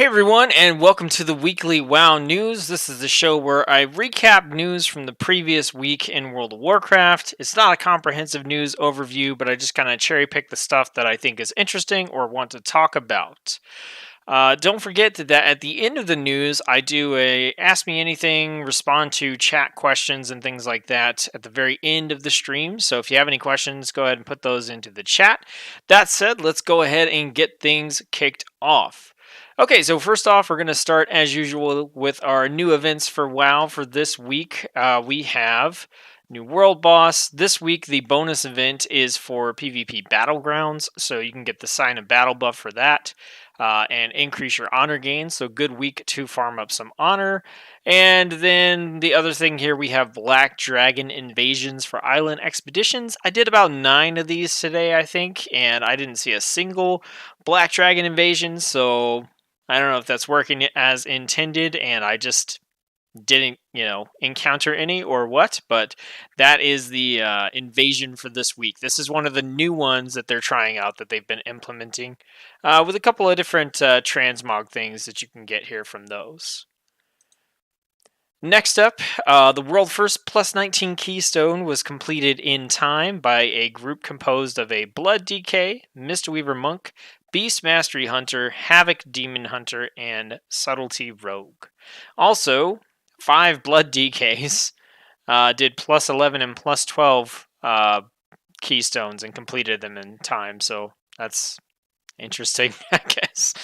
Hey everyone, and welcome to the weekly WoW news. This is the show where I recap news from the previous week in World of Warcraft. It's not a comprehensive news overview, but I just kind of cherry pick the stuff that I think is interesting or want to talk about. Don't forget that at the end of the news, I do a Ask Me Anything, respond to chat questions and things like that at the very end of the stream. So if you have any questions, go ahead and put those into the chat. That said, let's go ahead and get things kicked off. Okay, so first off, we're going to start as usual with our new events for WoW for this week. We have New World Boss. This week, the bonus event is for PvP Battlegrounds, so you can get the Sign of Battle buff for that. And increase your honor gains. So good week to farm up some honor. And then the other thing here, we have Black Dragon Invasions for Island Expeditions. I did about 9 of these today, I think, and I didn't see a single Black Dragon Invasion, so I don't know if that's working as intended, and I just didn't, encounter any or what, but that is the invasion for this week. This is one of the new ones that they're trying out that they've been implementing with a couple of different transmog things that you can get here from those. Next up, the world first plus 19 keystone was completed in time by a group composed of a Blood DK, Mistweaver Monk, Beast Mastery Hunter, Havoc Demon Hunter, and Subtlety Rogue. Also, 5 Blood DKs did plus 11 and plus 12 keystones and completed them in time, so that's interesting, I guess.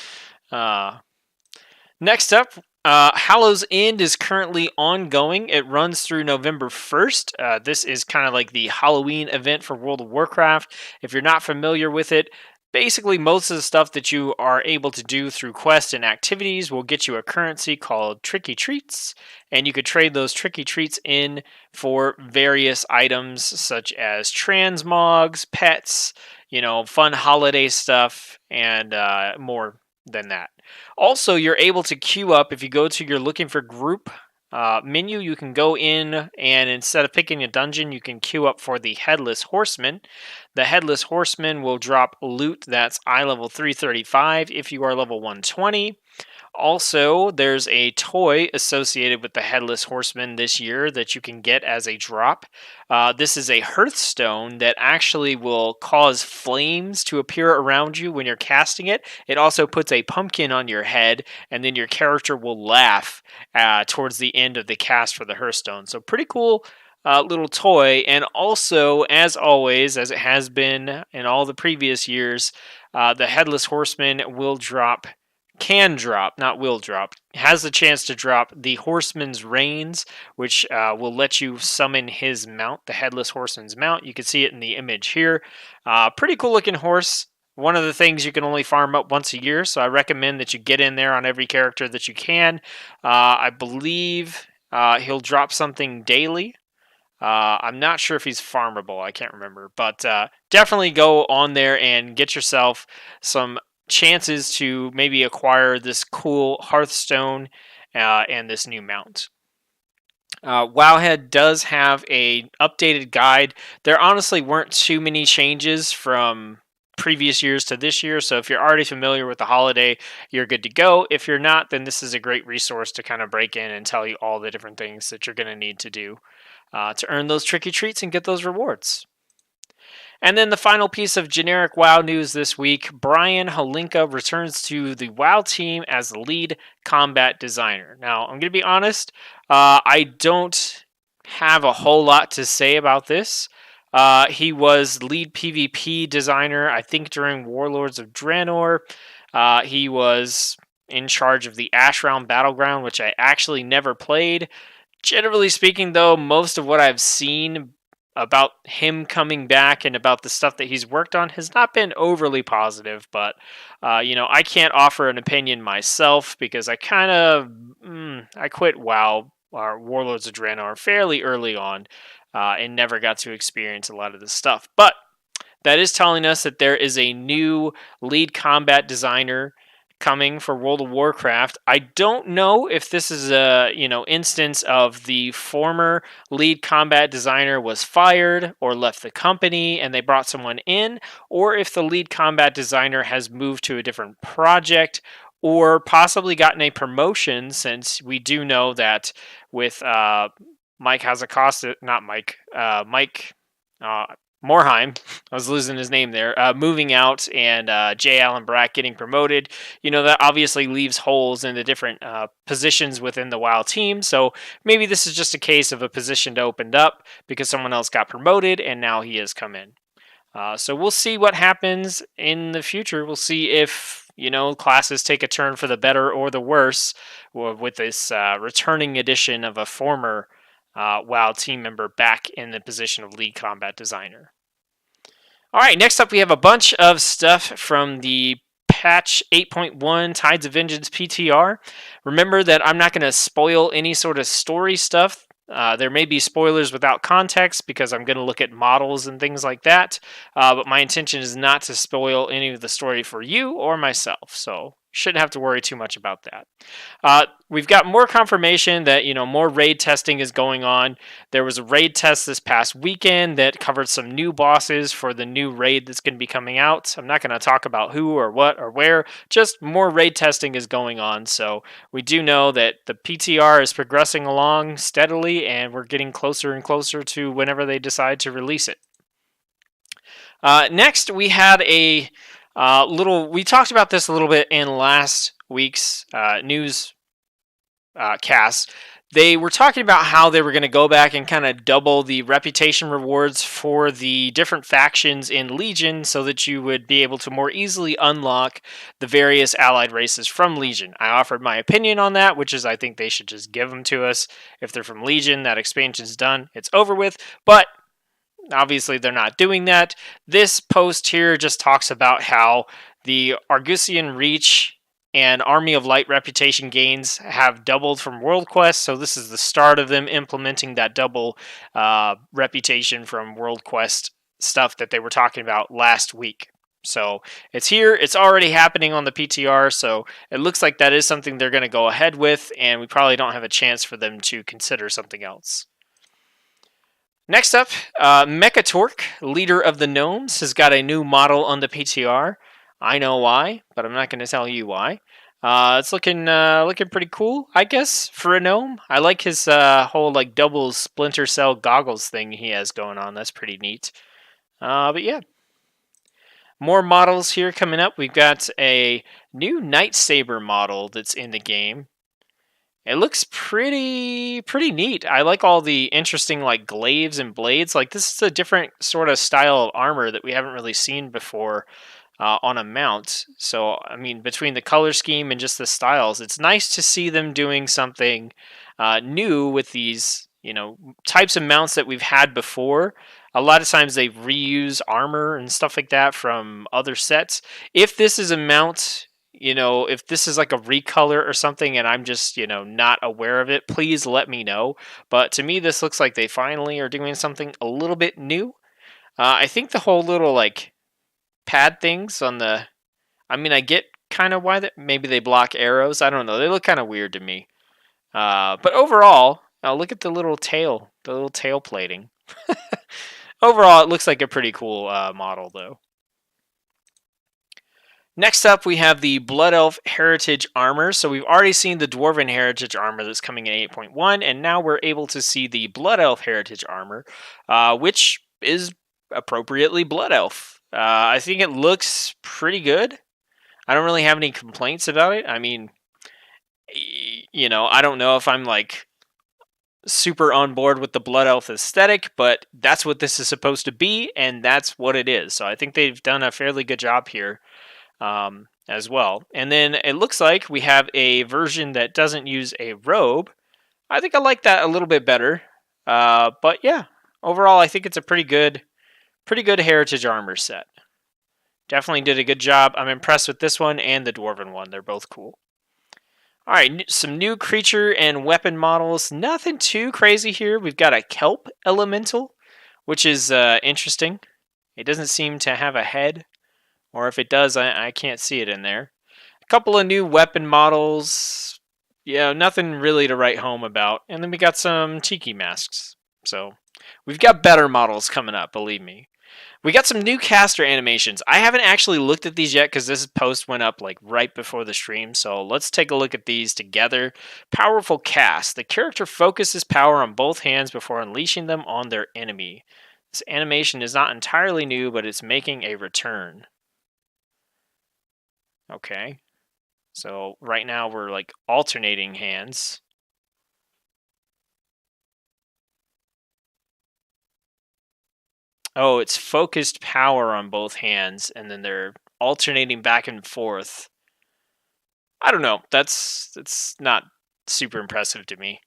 Next up, Hallows End is currently ongoing. It runs through November 1st. This is kind of like the Halloween event for World of Warcraft. If you're not familiar with it, basically most of the stuff that you are able to do through quests and activities will get you a currency called Tricky Treats, and you could trade those Tricky Treats in for various items such as transmogs, pets, fun holiday stuff, and more than that. Also, you're able to queue up if you go to your looking for group menu. You can go in and instead of picking a dungeon, you can queue up for the Headless Horseman. The Headless Horseman will drop loot that's eye level 335 if you are level 120. Also, there's a toy associated with the Headless Horseman this year that you can get as a drop. This is a Hearthstone that actually will cause flames to appear around you when you're casting it. It also puts a pumpkin on your head, and then your character will laugh towards the end of the cast for the Hearthstone. So pretty cool little toy. And also, as always, as it has been in all the previous years, the Headless Horseman can drop, not will drop, has the chance to drop the Horseman's Reins, which will let you summon his mount, the Headless Horseman's mount. You can see it in the image here. Pretty cool looking horse. One of the things you can only farm up once a year, so I recommend that you get in there on every character that you can. I believe he'll drop something daily. I'm not sure if he's farmable. I can't remember. But definitely go on there and get yourself some chances to maybe acquire this cool Hearthstone and this new mount. Wowhead does have a updated guide. There honestly weren't too many changes from previous years to this year, so if you're already familiar with the holiday, you're good to go. If you're not, then this is a great resource to kind of break in and tell you all the different things that you're going to need to do to earn those tricky treats and get those rewards. And then the final piece of generic WoW news this week, Brian Holinka returns to the WoW team as the lead combat designer. Now, I'm going to be honest, I don't have a whole lot to say about this. He was lead PvP designer, I think, during Warlords of Draenor. He was in charge of the Ashround Battleground, which I actually never played. Generally speaking, though, most of what I've seen about him coming back and about the stuff that he's worked on has not been overly positive, but I can't offer an opinion myself because I quit WoW or Warlords of Draenor fairly early on and never got to experience a lot of this stuff. But that is telling us that there is a new lead combat designer coming for World of Warcraft. I don't know if this is a instance of the former lead combat designer was fired or left the company and they brought someone in, or if the lead combat designer has moved to a different project, or possibly gotten a promotion, since we do know that with Mike Hazacosta, not Mike, Mike Morheim, I was losing his name there, moving out, and J. Allen Brack getting promoted. That obviously leaves holes in the different positions within the WoW team. So maybe this is just a case of a position to opened up because someone else got promoted and now he has come in. So we'll see what happens in the future. We'll see if classes take a turn for the better or the worse with this returning addition of a former WoW team member back in the position of lead combat designer. All right, next up we have a bunch of stuff from the patch 8.1 Tides of Vengeance PTR. Remember that I'm not going to spoil any sort of story stuff. There may be spoilers without context because I'm going to look at models and things like that. But my intention is not to spoil any of the story for you or myself. So shouldn't have to worry too much about that. We've got more confirmation that more raid testing is going on. There was a raid test this past weekend that covered some new bosses for the new raid that's going to be coming out. I'm not going to talk about who or what or where, just more raid testing is going on. So we do know that the PTR is progressing along steadily, and we're getting closer and closer to whenever they decide to release it. Next, we had a we talked about this a little bit in last week's news cast. They were talking about how they were going to go back and kind of double the reputation rewards for the different factions in Legion so that you would be able to more easily unlock the various allied races from Legion. I offered my opinion on that, which is I think they should just give them to us. If they're from Legion, that expansion's done. It's over with. But obviously, they're not doing that. This post here just talks about how the Argusian Reach and Army of Light reputation gains have doubled from World Quest, so this is the start of them implementing that double reputation from World Quest stuff that they were talking about last week. So it's here, it's already happening on the PTR, so it looks like that is something they're going to go ahead with, and we probably don't have a chance for them to consider something else. Next up, Mechatork, leader of the Gnomes, has got a new model on the PTR. I know why, but I'm not going to tell you why. It's looking pretty cool, I guess, for a gnome. I like his whole double splinter cell goggles thing he has going on. That's pretty neat. But yeah, more models here coming up. We've got a new Night Saber model that's in the game. It looks pretty neat. I like all the interesting glaives and blades. This is a different sort of style of armor that we haven't really seen before on a mount. So, I mean, between the color scheme and just the styles, it's nice to see them doing something new with these, types of mounts that we've had before. A lot of times they reuse armor and stuff like that from other sets. If this is a mount, if this is like a recolor or something and I'm just, not aware of it, please let me know. But to me, this looks like they finally are doing something a little bit new. I think the whole little pad things on the, I get kind of why that maybe they block arrows. I don't know. They look kind of weird to me. But overall, look at the little tail plating. Overall, it looks like a pretty cool model though. Next up, we have the Blood Elf Heritage Armor. So we've already seen the Dwarven Heritage Armor that's coming in 8.1, and now we're able to see the Blood Elf Heritage Armor, which is appropriately Blood Elf. I think it looks pretty good. I don't really have any complaints about it. I mean, I don't know if I'm super on board with the Blood Elf aesthetic, but that's what this is supposed to be, and that's what it is. So I think they've done a fairly good job here as well. And then it looks like we have a version that doesn't use a robe. I think I like that a little bit better. But yeah, overall, I think it's a pretty good heritage armor set. Definitely did a good job. I'm impressed with this one and the Dwarven one. They're both cool. All right, some new creature and weapon models. Nothing too crazy here. We've got a Kelp Elemental, which is interesting. It doesn't seem to have a head, or if it does, I can't see it in there. A couple of new weapon models. Yeah, nothing really to write home about. And then we got some Tiki masks. So we've got better models coming up, believe me. We got some new caster animations. I haven't actually looked at these yet because this post went up like right before the stream. So let's take a look at these together. Powerful cast. The character focuses power on both hands before unleashing them on their enemy. This animation is not entirely new, but it's making a return. Okay. So right now we're like alternating hands. Oh, it's focused power on both hands, and then they're alternating back and forth. I don't know. That's not super impressive to me.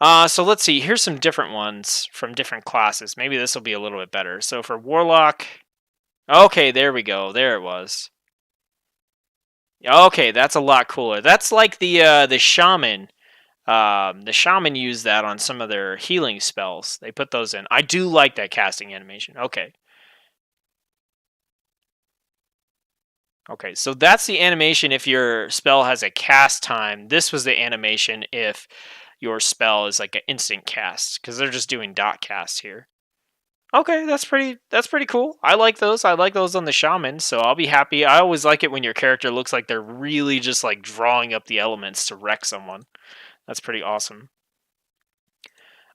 So let's see. Here's some different ones from different classes. Maybe this will be a little bit better. So for Warlock, okay, there we go. There it was. Okay, that's a lot cooler. That's like the Shaman. The Shaman used that on some of their healing spells. They put those in. I do like that casting animation. Okay. Okay, so that's the animation if your spell has a cast time. This was the animation if your spell is like an instant cast, because they're just doing dot cast here. Okay, that's pretty cool. I like those. I like those on the Shaman, so I'll be happy. I always like it when your character looks like they're really just like drawing up the elements to wreck someone. That's pretty awesome.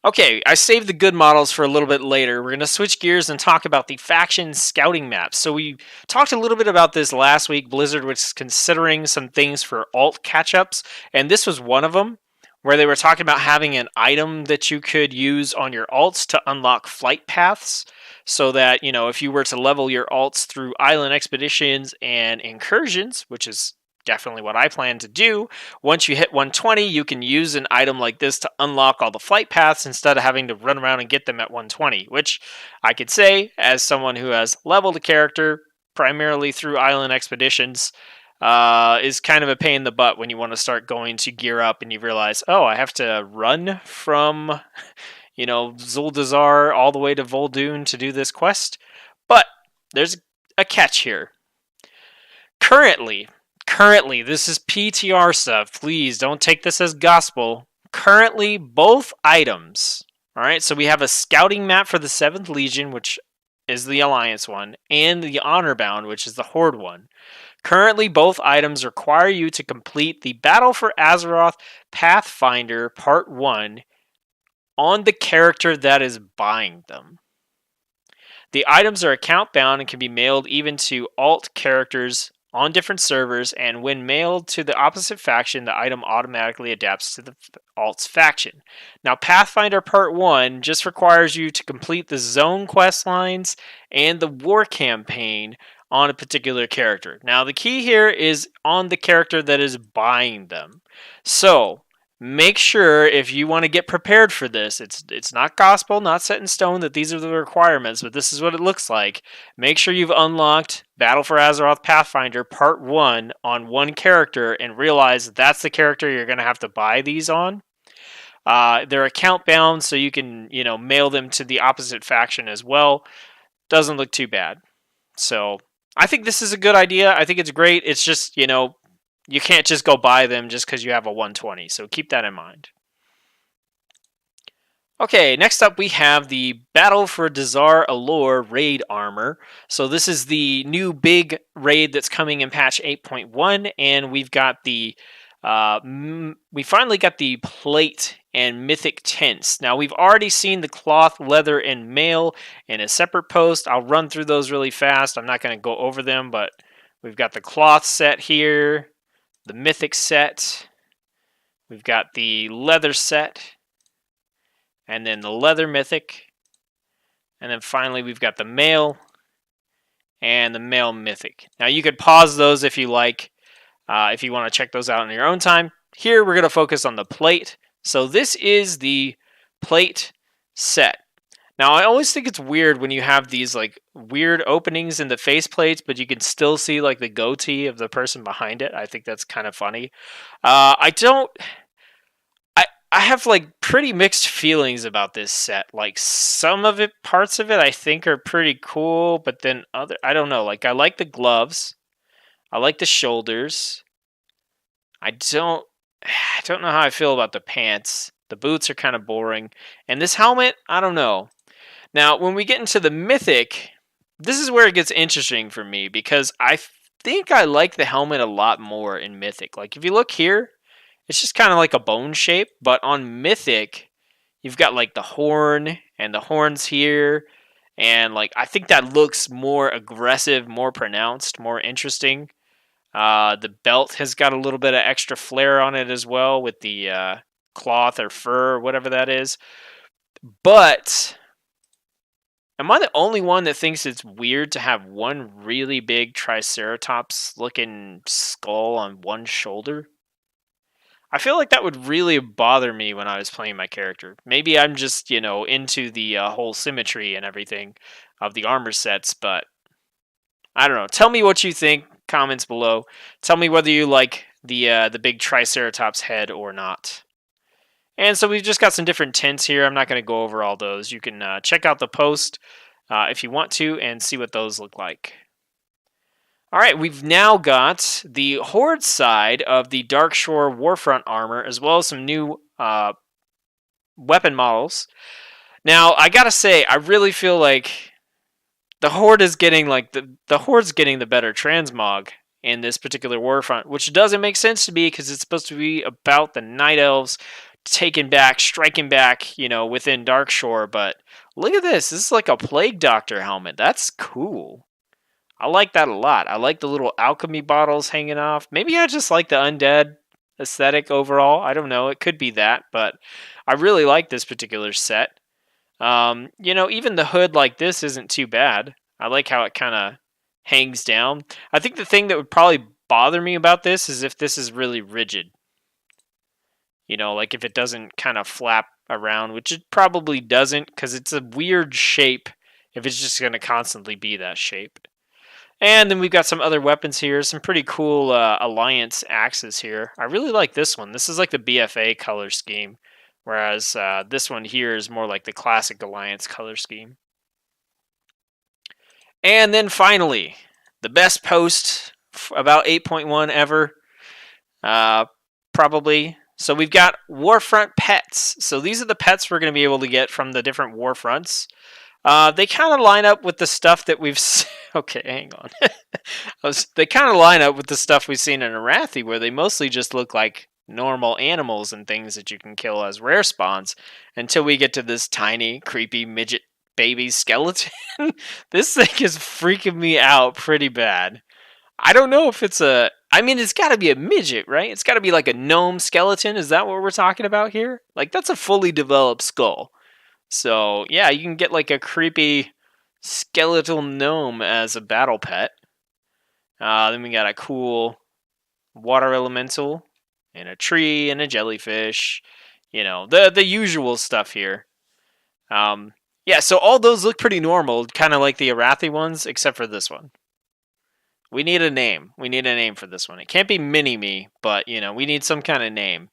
Okay, I saved the good models for a little bit later. We're going to switch gears and talk about the faction scouting maps. So we talked a little bit about this last week. Blizzard was considering some things for alt catch-ups, and this was one of them, where they were talking about having an item that you could use on your alts to unlock flight paths, so that, you know, if you were to level your alts through island expeditions and incursions, which is definitely what I plan to do. Once you hit 120, you can use an item like this to unlock all the flight paths instead of having to run around and get them at 120, which I could say, as someone who has leveled a character primarily through island expeditions, is kind of a pain in the butt when you want to start going to gear up and you realize, oh, I have to run from, you know, Zuldazar all the way to Vol'dun to do this quest. But there's a catch here. Currently, this is PTR stuff. Please don't take this as gospel. Currently, both items. All right, so we have a scouting map for the 7th Legion, which is the Alliance one, and the Honor Bound, which is the Horde one. Currently, both items require you to complete the Battle for Azeroth Pathfinder Part 1 on the character that is buying them. The items are account bound and can be mailed even to alt characters on different servers, and when mailed to the opposite faction, the item automatically adapts to the alt's faction. Now, Pathfinder Part 1 just requires you to complete the zone quest lines and the war campaign on a particular character. Now, the key here is on the character that is buying them. So, make sure if you want to get prepared for this, it's not gospel, not set in stone that these are the requirements, but this is what it looks like. Make sure you've unlocked Battle for Azeroth Pathfinder Part 1 on one character and realize that's the character you're going to have to buy these on. They're account bound, so you can, you know, mail them to the opposite faction as well. Doesn't look too bad. So I think this is a good idea. I think it's great. It's just, you know, you can't just go buy them just because you have a 120, so keep that in mind. Okay, next up we have the Battle for Dazar Allure raid armor. So this is the new big raid that's coming in patch 8.1, and we've got the we finally got the plate and mythic tents. Now we've already seen the cloth, leather, and mail in a separate post. I'll run through those really fast. I'm not going to go over them, but we've got the cloth set here, the mythic set, we've got the leather set, and then the leather mythic, and then finally we've got the mail and the mail mythic. Now you could pause those if you like, if you want to check those out in your own time. Here we're going to focus on the plate. So this is the plate set. Now I always think it's weird when you have these like weird openings in the face plates, but you can still see like the goatee of the person behind it. I think that's kind of funny. I have like pretty mixed feelings about this set. Like some of it, parts of it, I think are pretty cool, but then I don't know. Like I like the gloves, I like the shoulders. I don't know how I feel about the pants. The boots are kind of boring, and this helmet, I don't know. Now, when we get into the mythic, this is where it gets interesting for me because I think I like the helmet a lot more in Mythic. Like if you look here, it's just kind of like a bone shape, but on Mythic, you've got like the horn and the horns here, and like I think that looks more aggressive, more pronounced, more interesting. The belt has got a little bit of extra flair on it as well with the cloth or fur or whatever that is. But am I the only one that thinks it's weird to have one really big Triceratops looking skull on one shoulder? I feel like that would really bother me when I was playing my character. Maybe I'm just, into the whole symmetry and everything of the armor sets, but I don't know. Tell me what you think. Comments below. Tell me whether you like the big Triceratops head or not. And so we've just got some different tints here. I'm not going to go over all those. You can check out the post if you want to and see what those look like. All right, we've now got the Horde side of the Darkshore Warfront armor, as well as some new weapon models. Now, I gotta say, I really feel like the Horde is getting the Horde's getting the better transmog in this particular Warfront, which doesn't make sense to me because it's supposed to be about the Night Elves striking back, within Darkshore. But look at this. This is like a Plague Doctor helmet. That's cool. I like that a lot. I like the little alchemy bottles hanging off. Maybe I just like the undead aesthetic overall. I don't know. It could be that, but I really like this particular set. Even the hood like this isn't too bad. I like how it kind of hangs down. I think the thing that would probably bother me about this is if this is really rigid. Like if it doesn't kind of flap around, which it probably doesn't because it's a weird shape if it's just going to constantly be that shape. And then we've got some other weapons here, some pretty cool Alliance axes here. I really like this one. This is like the BFA color scheme, whereas this one here is more like the classic Alliance color scheme. And then finally, the best post about 8.1 ever, probably. So we've got Warfront Pets. So these are the pets we're going to be able to get from the different Warfronts. They kind of line up with the stuff that we've okay, hang on. They kind of line up with the stuff we've seen in Arathi, where they mostly just look like normal animals and things that you can kill as rare spawns, until we get to this tiny, creepy midget baby skeleton. This thing is freaking me out pretty bad. I don't know if it's it's got to be a midget, right? It's got to be like a gnome skeleton. Is that what we're talking about here? Like, that's a fully developed skull. So, yeah, you can get like a creepy skeletal gnome as a battle pet. Then we got a cool water elemental and a tree and a jellyfish. The usual stuff here. So all those look pretty normal, kind of like the Arathi ones, except for this one. We need a name. We need a name for this one. It can't be Mini-Me, but, we need some kind of name.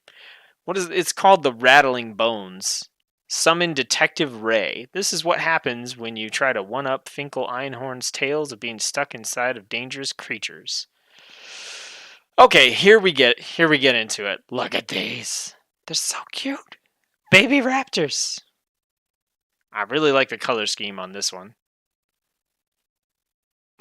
It's called the Rattling Bones. Summon Detective Ray. This is what happens when you try to one-up Finkel Einhorn's tales of being stuck inside of dangerous creatures. Okay, here we get into it. Look at these. They're so cute. Baby raptors. I really like the color scheme on this one.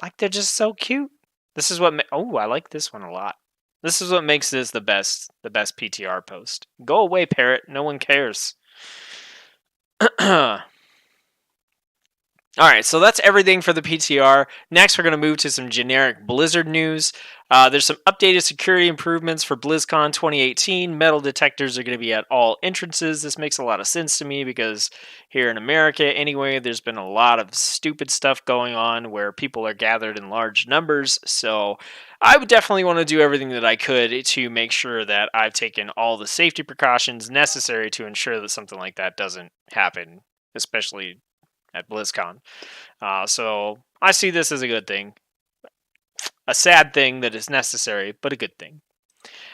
Like, they're just so cute. This is what I like this one a lot. This is what makes this the best PTR post. Go away, parrot. No one cares. Alright, so that's everything for the PTR. Next, we're going to move to some generic Blizzard news. There's some updated security improvements for BlizzCon 2018. Metal detectors are going to be at all entrances. This makes a lot of sense to me because here in America, anyway, there's been a lot of stupid stuff going on where people are gathered in large numbers. So I would definitely want to do everything that I could to make sure that I've taken all the safety precautions necessary to ensure that something like that doesn't happen, especially at BlizzCon. So I see this as a good thing. A sad thing that is necessary, but a good thing.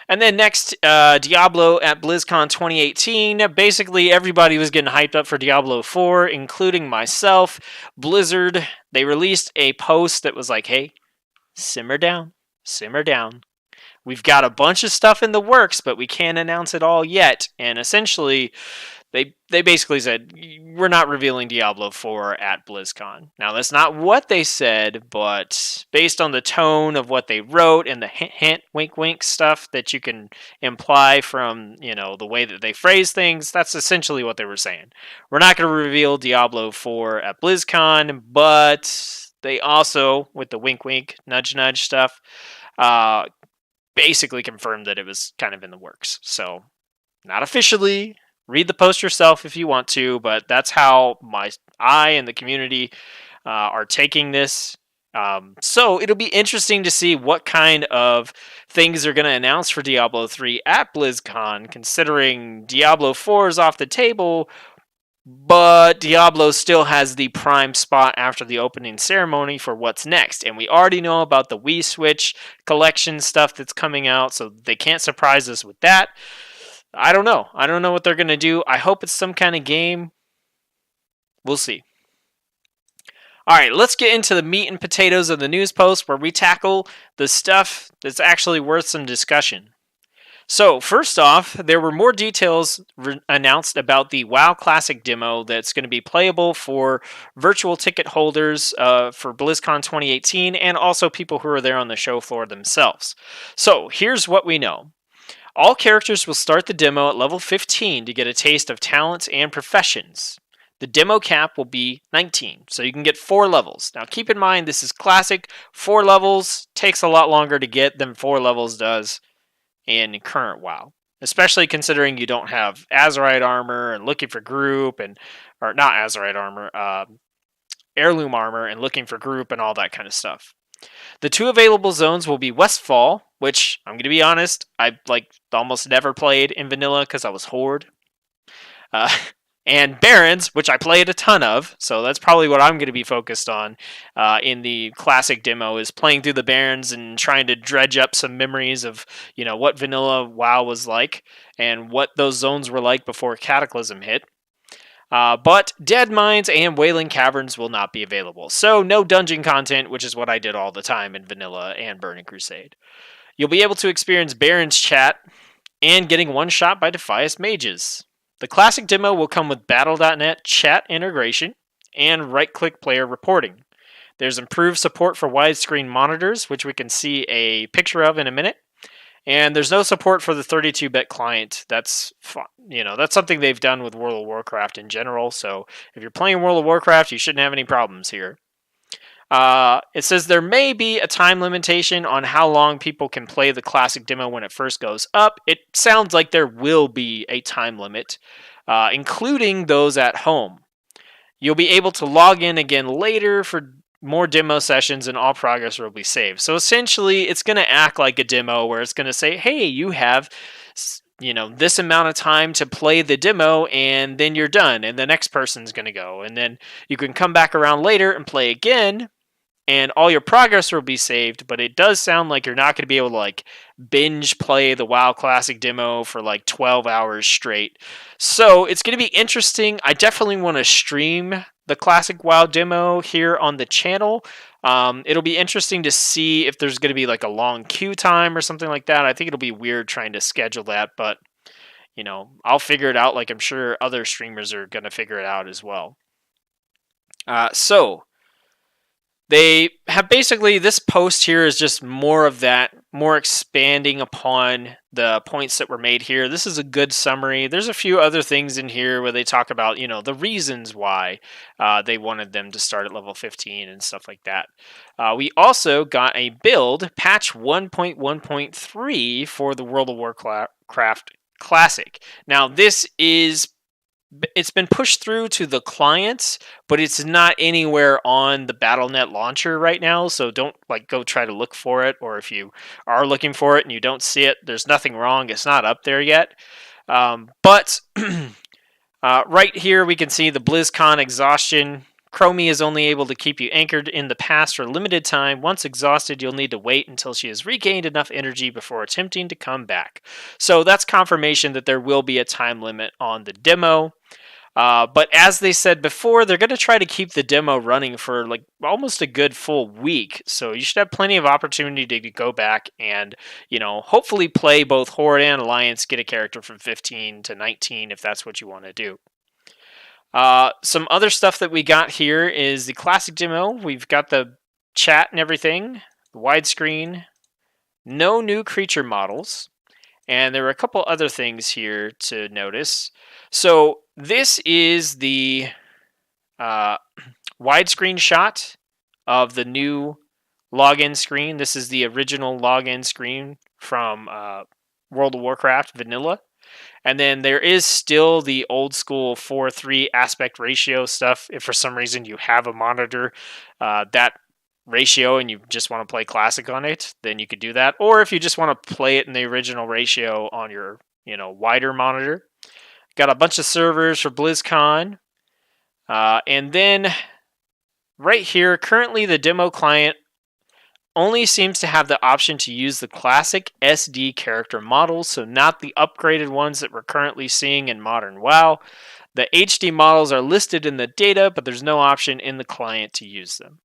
And then next, Diablo at BlizzCon 2018. Basically, everybody was getting hyped up for Diablo 4, including myself. Blizzard, they released a post that was like, hey, simmer down, simmer down. We've got a bunch of stuff in the works, but we can't announce it all yet. And essentially, they basically said we're not revealing Diablo 4 at BlizzCon. Now that's not what they said, but based on the tone of what they wrote and the hint, hint wink wink stuff that you can imply from, the way that they phrase things, that's essentially what they were saying. We're not going to reveal Diablo 4 at BlizzCon, but they also, with the wink wink nudge nudge stuff, basically confirmed that it was kind of in the works. So not officially. Read the post yourself if you want to, but that's how I and the community are taking this. So it'll be interesting to see what kind of things they're going to announce for Diablo 3 at BlizzCon, considering Diablo 4 is off the table, but Diablo still has the prime spot after the opening ceremony for what's next. And we already know about the Wii Switch collection stuff that's coming out, so they can't surprise us with that. I don't know. I don't know what they're going to do. I hope it's some kind of game. We'll see. All right, let's get into the meat and potatoes of the news post where we tackle the stuff that's actually worth some discussion. So, first off, there were more details announced about the WoW Classic demo that's going to be playable for virtual ticket holders for BlizzCon 2018 and also people who are there on the show floor themselves. So, here's what we know. All characters will start the demo at level 15 to get a taste of talents and professions. The demo cap will be 19, so you can get 4 levels. Now keep in mind, this is classic. 4 levels takes a lot longer to get than 4 levels does in current WoW. Especially considering you don't have Azerite armor and looking for group, or not Azerite armor, heirloom armor and looking for group and all that kind of stuff. The 2 available zones will be Westfall, which, I'm going to be honest, I almost never played in vanilla because I was Horde. And Barrens, which I played a ton of, so that's probably what I'm going to be focused on in the classic demo, is playing through the Barrens and trying to dredge up some memories of, what vanilla WoW was like and what those zones were like before Cataclysm hit. But Dead Mines and Wailing Caverns will not be available. So no dungeon content, which is what I did all the time in Vanilla and Burning Crusade. You'll be able to experience Baron's chat and getting one shot by Defias mages. The classic demo will come with Battle.net chat integration and right-click player reporting. There's improved support for widescreen monitors, which we can see a picture of in a minute. And there's no support for the 32-bit client. That's something they've done with World of Warcraft in general. So if you're playing World of Warcraft, you shouldn't have any problems here. It says there may be a time limitation on how long people can play the classic demo when it first goes up. It sounds like there will be a time limit, including those at home. You'll be able to log in again later for more demo sessions, and all progress will be saved. So essentially, it's going to act like a demo where it's going to say, hey, you have this amount of time to play the demo, and then you're done, and the next person's going to go. And then you can come back around later and play again, and all your progress will be saved, but it does sound like you're not going to be able to binge play the WoW Classic demo for 12 hours straight. So it's going to be interesting. I definitely want to stream the Classic WoW demo here on the channel. It'll be interesting to see if there's going to be a long queue time or something like that. I think it'll be weird trying to schedule that, but I'll figure it out, like I'm sure other streamers are going to figure it out as well. So they have basically, this post here is just more of that, more expanding upon the points that were made here. This is a good summary. There's a few other things in here where they talk about, the reasons why they wanted them to start at level 15 and stuff like that. We also got a build, patch 1.1.3 for the World of Warcraft Classic. Now, it's been pushed through to the clients, but it's not anywhere on the Battle.net launcher right now, so don't go try to look for it, or if you are looking for it and you don't see it, there's nothing wrong. It's not up there yet. But right here we can see the BlizzCon exhaustion. Chromie is only able to keep you anchored in the past for a limited time. Once exhausted, you'll need to wait until she has regained enough energy before attempting to come back. So that's confirmation that there will be a time limit on the demo. But as they said before, they're going to try to keep the demo running for like almost a good full week. So you should have plenty of opportunity to go back and, hopefully play both Horde and Alliance, get a character from 15 to 19 if that's what you want to do. Some other stuff that we got here is the classic demo. We've got the chat and everything, the widescreen, no new creature models, and there are a couple other things here to notice. So this is the widescreen shot of the new login screen. This is the original login screen from World of Warcraft Vanilla. And then there is still the old school 4:3 aspect ratio stuff. If for some reason you have a monitor that ratio and you just want to play classic on it, then you could do that. Or if you just want to play it in the original ratio on your, wider monitor. Got a bunch of servers for BlizzCon. And then right here, currently the demo client only seems to have the option to use the classic SD character models, so not the upgraded ones that we're currently seeing in modern WoW. The HD models are listed in the data, but there's no option in the client to use them.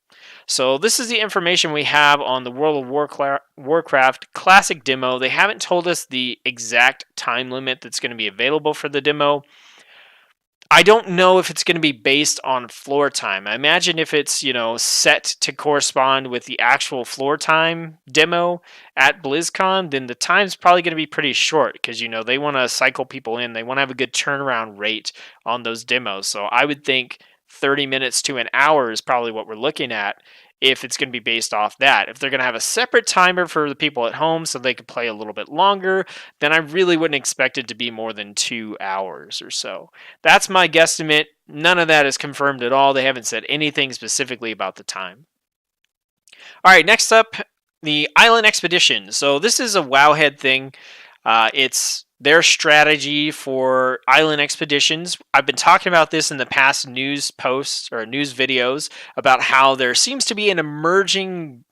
So this is the information we have on the World of Warcraft Classic demo. They haven't told us the exact time limit that's going to be available for the demo. I don't know if it's going to be based on floor time. I imagine if it's, set to correspond with the actual floor time demo at BlizzCon, then the time's probably going to be pretty short because, they want to cycle people in. They want to have a good turnaround rate on those demos. So I would think 30 minutes to an hour is probably what we're looking at if it's going to be based off that. If they're going to have a separate timer for the people at home so they can play a little bit longer, then I really wouldn't expect it to be more than 2 hours or so. That's my guesstimate. None of that is confirmed at all. They haven't said anything specifically about the time. All right, next up, the Island Expedition. So this is a Wowhead thing. It's their strategy for island expeditions. I've been talking about this in the past news posts or news videos about how there seems to be an emerging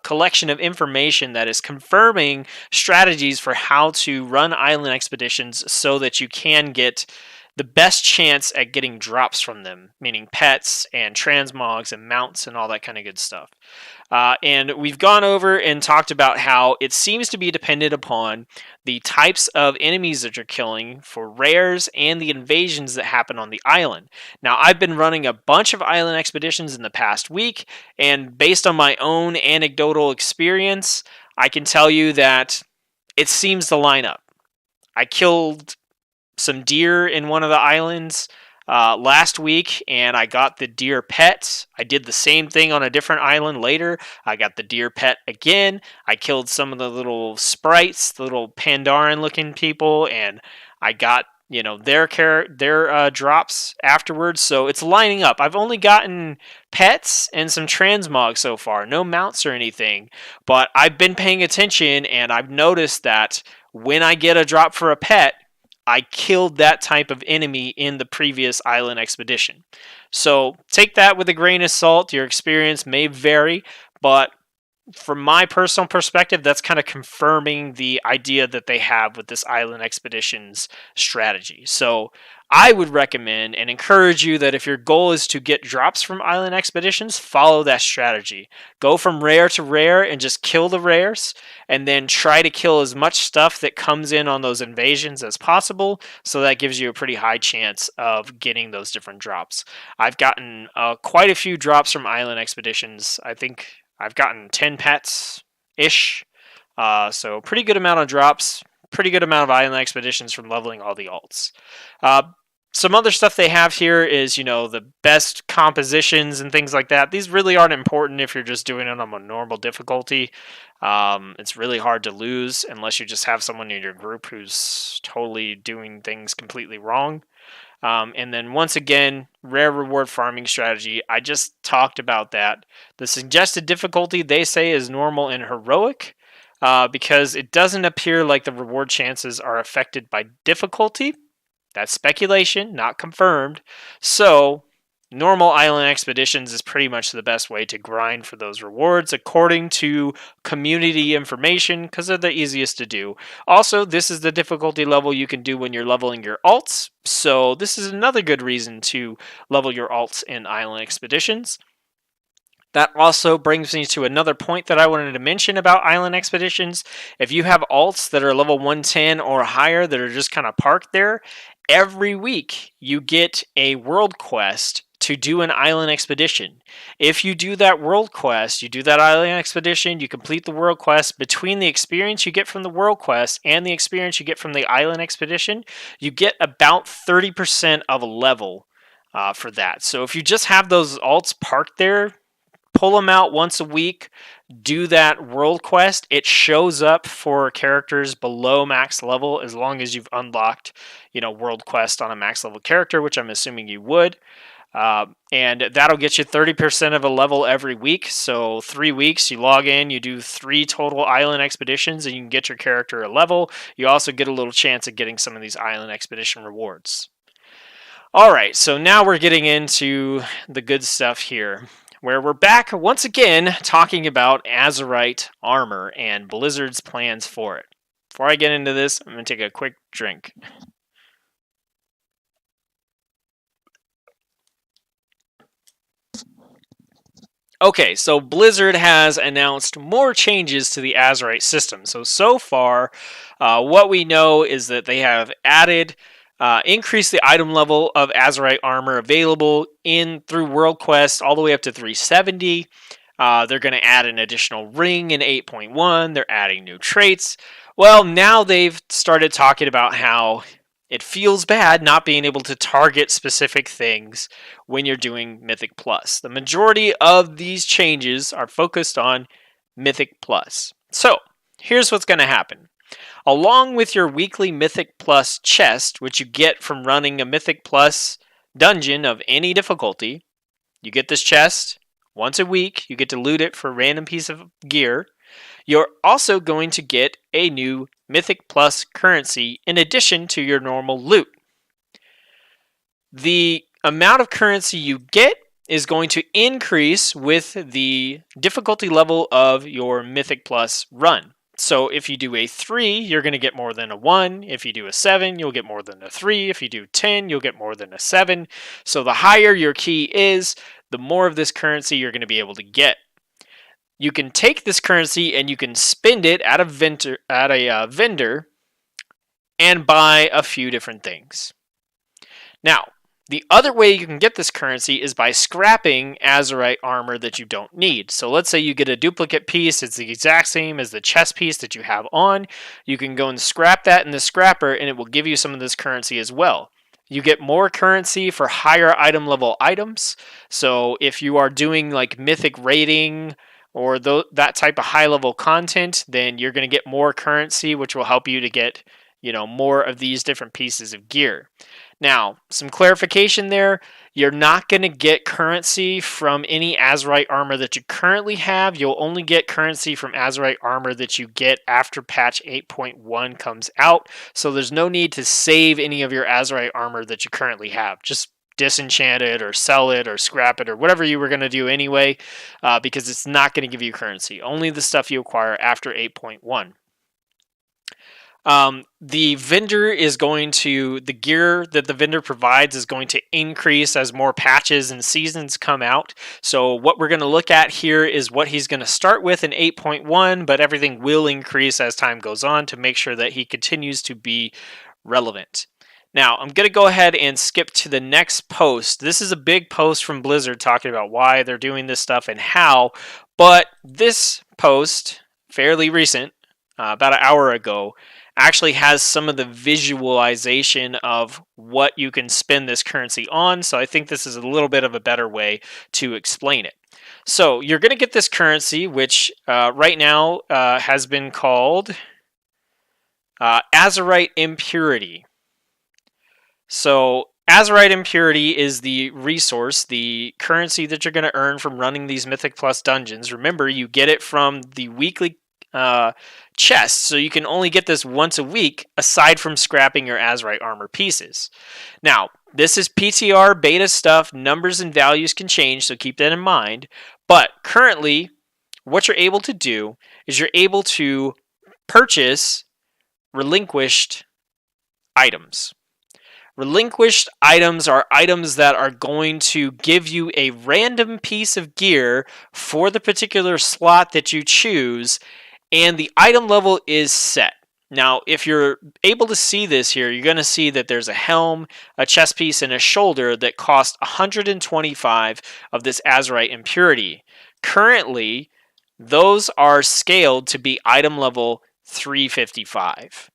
collection of information that is confirming strategies for how to run island expeditions so that you can get the best chance at getting drops from them, meaning pets and transmogs and mounts and all that kind of good stuff. And we've gone over and talked about how it seems to be dependent upon the types of enemies that you're killing for rares and the invasions that happen on the island. Now, I've been running a bunch of island expeditions in the past week, and based on my own anecdotal experience, I can tell you that it seems to line up. I killed some deer in one of the islands last week, and I got the deer pet. I did the same thing on a different island later. I got the deer pet again. I killed some of the little sprites, the little Pandaren looking people, and I got their drops afterwards. So it's lining up. I've only gotten pets and some transmogs so far, no mounts or anything, but I've been paying attention, and I've noticed that when I get a drop for a pet, I killed that type of enemy in the previous island expedition. So take that with a grain of salt. Your experience may vary, but from my personal perspective, that's kind of confirming the idea that they have with this island expeditions strategy. So I would recommend and encourage you that if your goal is to get drops from island expeditions, follow that strategy. Go from rare to rare and just kill the rares, and then try to kill as much stuff that comes in on those invasions as possible, so that gives you a pretty high chance of getting those different drops. I've gotten quite a few drops from island expeditions. I think I've gotten 10 pets-ish, so pretty good amount of drops, pretty good amount of island expeditions from leveling all the alts. Some other stuff they have here is, the best compositions and things like that. These really aren't important if you're just doing it on a normal difficulty. It's really hard to lose unless you just have someone in your group who's totally doing things completely wrong. And then once again, rare reward farming strategy. I just talked about that. The suggested difficulty they say is normal and heroic because it doesn't appear like the reward chances are affected by difficulty. That's speculation, not confirmed. So normal island expeditions is pretty much the best way to grind for those rewards according to community information because they're the easiest to do. Also, this is the difficulty level you can do when you're leveling your alts, so this is another good reason to level your alts in island expeditions. That also brings me to another point that I wanted to mention about island expeditions. If you have alts that are level 110 or higher that are just kind of parked there, every week you get a world quest to do an island expedition. If you do that world quest, you do that island expedition, you complete the world quest, between the experience you get from the world quest and the experience you get from the island expedition, you get about 30% of a level for that. So if you just have those alts parked there, pull them out once a week, do that world quest. It shows up for characters below max level as long as you've unlocked, world quest on a max level character, which I'm assuming you would. And that'll get you 30% of a level every week. So 3 weeks, you log in, you do 3 total island expeditions, and you can get your character a level. You also get a little chance at getting some of these island expedition rewards. All right, so now we're getting into the good stuff here, where we're back once again talking about Azerite armor and Blizzard's plans for it. Before I get into this, I'm going to take a quick drink. Okay, so Blizzard has announced more changes to the Azerite system. So far, what we know is that they have added increase the item level of Azerite armor available through World Quest all the way up to 370. They're going to add an additional ring in 8.1. They're adding new traits. Well, now they've started talking about how it feels bad not being able to target specific things when you're doing Mythic Plus. The majority of these changes are focused on Mythic Plus. So, here's what's going to happen. Along with your weekly Mythic Plus chest, which you get from running a Mythic Plus dungeon of any difficulty, you get this chest once a week. You get to loot it for a random piece of gear. You're also going to get a new Mythic Plus currency in addition to your normal loot. The amount of currency you get is going to increase with the difficulty level of your Mythic Plus run. So if you do a 3, you're going to get more than a 1. If you do a 7, you'll get more than a 3. If you do 10, you'll get more than a 7. So the higher your key is, the more of this currency you're going to be able to get. You can take this currency and you can spend it at a vendor and buy a few different things. Now, the other way you can get this currency is by scrapping Azerite armor that you don't need. So let's say you get a duplicate piece. It's the exact same as the chest piece that you have on. You can go and scrap that in the scrapper and it will give you some of this currency as well. You get more currency for higher item level items. So if you are doing like mythic raiding or that type of high level content, then you're going to get more currency, which will help you to get, more of these different pieces of gear. Now, some clarification there. You're not going to get currency from any Azerite armor that you currently have. You'll only get currency from Azerite armor that you get after patch 8.1 comes out. So there's no need to save any of your Azerite armor that you currently have. Just disenchant it or sell it or scrap it or whatever you were going to do anyway, because it's not going to give you currency. Only the stuff you acquire after 8.1. The gear that the vendor provides is going to increase as more patches and seasons come out. So what we're going to look at here is what he's going to start with in 8.1, but everything will increase as time goes on to make sure that he continues to be relevant. Now, I'm going to go ahead and skip to the next post. This is a big post from Blizzard talking about why they're doing this stuff and how, but this post, fairly recent, about an hour ago, actually has some of the visualization of what you can spend this currency on. So I think this is a little bit of a better way to explain it. So you're going to get this currency, which right now has been called Azerite Impurity. So Azerite Impurity is the resource, the currency that you're going to earn from running these Mythic Plus dungeons. Remember, you get it from the weekly chests, so you can only get this once a week, aside from scrapping your Azerite armor pieces. Now, this is PTR beta stuff. Numbers and values can change, so keep that in mind. But currently, what you're able to do is you're able to purchase relinquished items. Relinquished items are items that are going to give you a random piece of gear for the particular slot that you choose, and the item level is set. Now, if you're able to see this here, you're going to see that there's a helm, a chest piece, and a shoulder that cost 125 of this Azerite Impurity. Currently, those are scaled to be item level 355.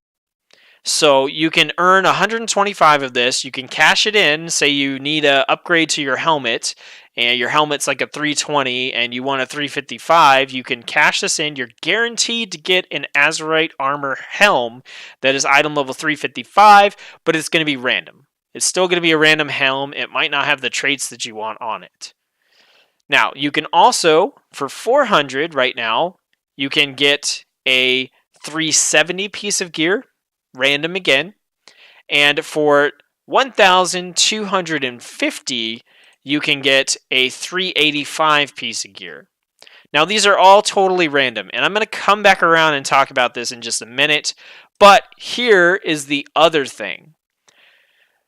So you can earn 125 of this. You can cash it in. Say you need an upgrade to your helmet, and your helmet's like a 320, and you want a 355. You can cash this in. You're guaranteed to get an Azerite armor helm that is item level 355, but it's going to be random. It's still going to be a random helm. It might not have the traits that you want on it. Now, you can also, for 400 right now, you can get a 370 piece of gear. Random again, and for 1,250 you can get a 385 piece of gear. Now these are all totally random, and I'm going to come back around and talk about this in just a minute, but here is the other thing.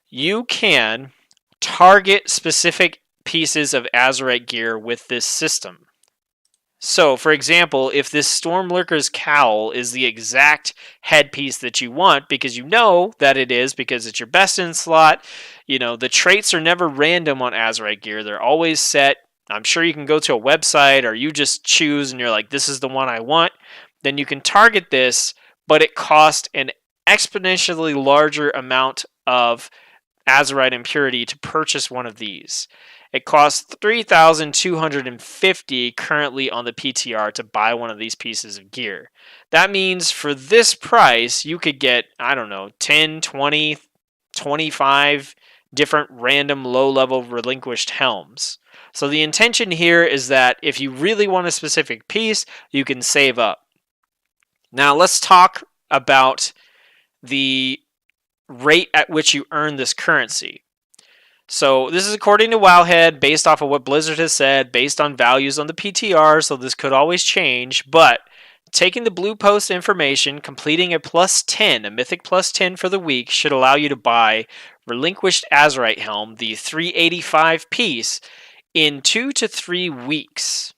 You can target specific pieces of Azerite gear with this system. So, for example, if this Stormlurker's cowl is the exact headpiece that you want, because you know that it is, because it's your best in slot, you know, the traits are never random on Azerite gear. They're always set. I'm sure you can go to a website, or you just choose and you're like, this is the one I want. Then you can target this, but it costs an exponentially larger amount of Azerite Impurity to purchase one of these. It costs 3,250 currently on the PTR to buy one of these pieces of gear. That means for this price, you could get, I don't know, 10, 20, 25 different random low-level relinquished helms. So the intention here is that if you really want a specific piece, you can save up. Now let's talk about the rate at which you earn this currency. So this is according to Wowhead, based off of what Blizzard has said, based on values on the PTR, so this could always change, but taking the blue post information, completing a +10, a mythic +10 for the week, should allow you to buy Relinquished Azerite Helm, the 385 piece, in 2 to 3 weeks,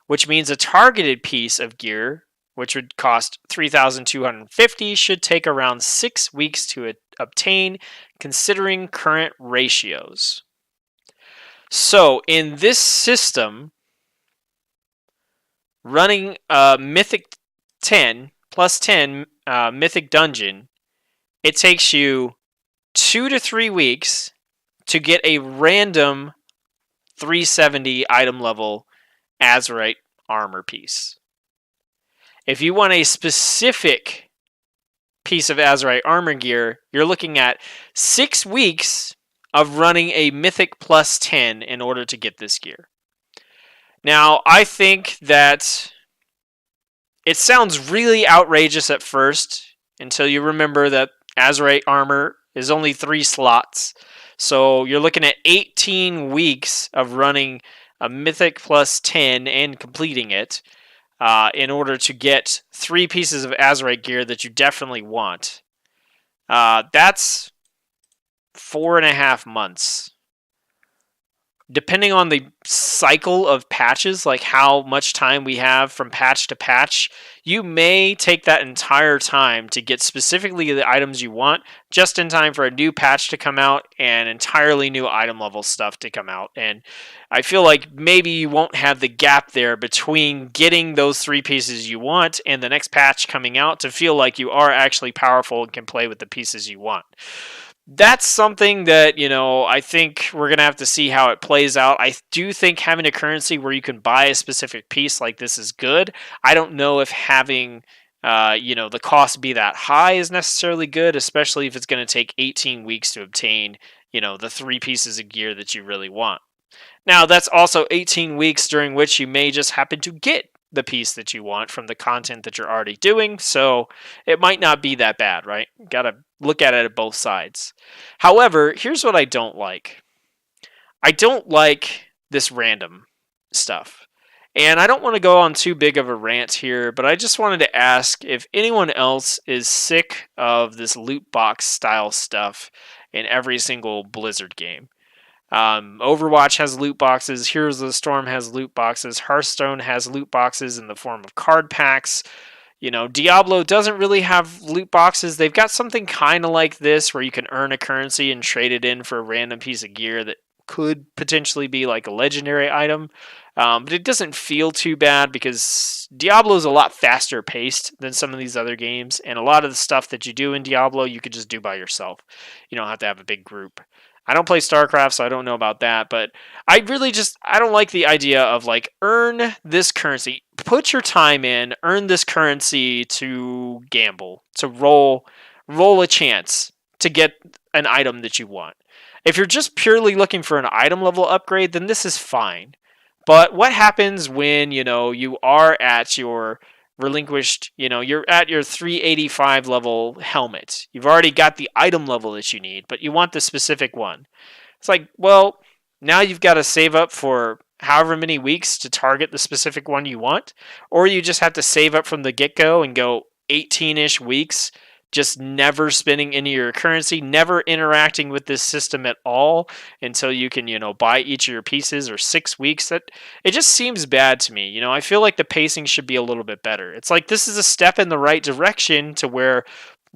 which means a targeted piece of gear, which would cost 3,250, should take around 6 weeks to obtain, considering current ratios. So, in this system, running a Mythic 10, +10 Mythic Dungeon, it takes you 2 to 3 weeks to get a random 370 item level Azerite armor piece. If you want a specific piece of Azerite armor gear, you're looking at 6 weeks of running a Mythic +10 in order to get this gear. Now, I think that it sounds really outrageous at first until you remember that Azerite armor is only 3 slots. So you're looking at 18 weeks of running a Mythic +10 and completing it. In order to get 3 pieces of Azerite gear that you definitely want. That's 4.5 months. Depending on the cycle of patches, like how much time we have from patch to patch, you may take that entire time to get specifically the items you want, just in time for a new patch to come out and entirely new item level stuff to come out. And I feel like maybe you won't have the gap there between getting those 3 pieces you want and the next patch coming out to feel like you are actually powerful and can play with the pieces you want. That's something that, you know, I think we're going to have to see how it plays out. I do think having a currency where you can buy a specific piece like this is good. I don't know if having, the cost be that high is necessarily good, especially if it's going to take 18 weeks to obtain, the 3 pieces of gear that you really want. Now, that's also 18 weeks during which you may just happen to get the piece that you want from the content that you're already doing, so it might not be that bad, right? Gotta look at it at both sides. However, here's what I don't like. I don't like this random stuff. And I don't want to go on too big of a rant here, but I just wanted to ask if anyone else is sick of this loot box style stuff in every single Blizzard game. Overwatch has loot boxes, Heroes of the Storm has loot boxes, Hearthstone has loot boxes in the form of card packs. You know, Diablo doesn't really have loot boxes. They've got something kind of like this where you can earn a currency and trade it in for a random piece of gear that could potentially be like a legendary item. But it doesn't feel too bad because Diablo is a lot faster paced than some of these other games. And a lot of the stuff that you do in Diablo, you could just do by yourself. You don't have to have a big group. I don't play StarCraft, so I don't know about that, but I don't like the idea of like earn this currency, put your time in, earn this currency to gamble, to roll a chance to get an item that you want. If you're just purely looking for an item level upgrade, then this is fine. But what happens when, you are at your relinquished, you're at your 385 level helmet. You've already got the item level that you need, but you want the specific one. It's like, well, now you've got to save up for however many weeks to target the specific one you want, or you just have to save up from the get-go and go 18-ish weeks just never spending any of your currency, never interacting with this system at all until you can, buy each of your pieces, or 6 weeks. That it just seems bad to me. I feel like the pacing should be a little bit better. It's like this is a step in the right direction to where,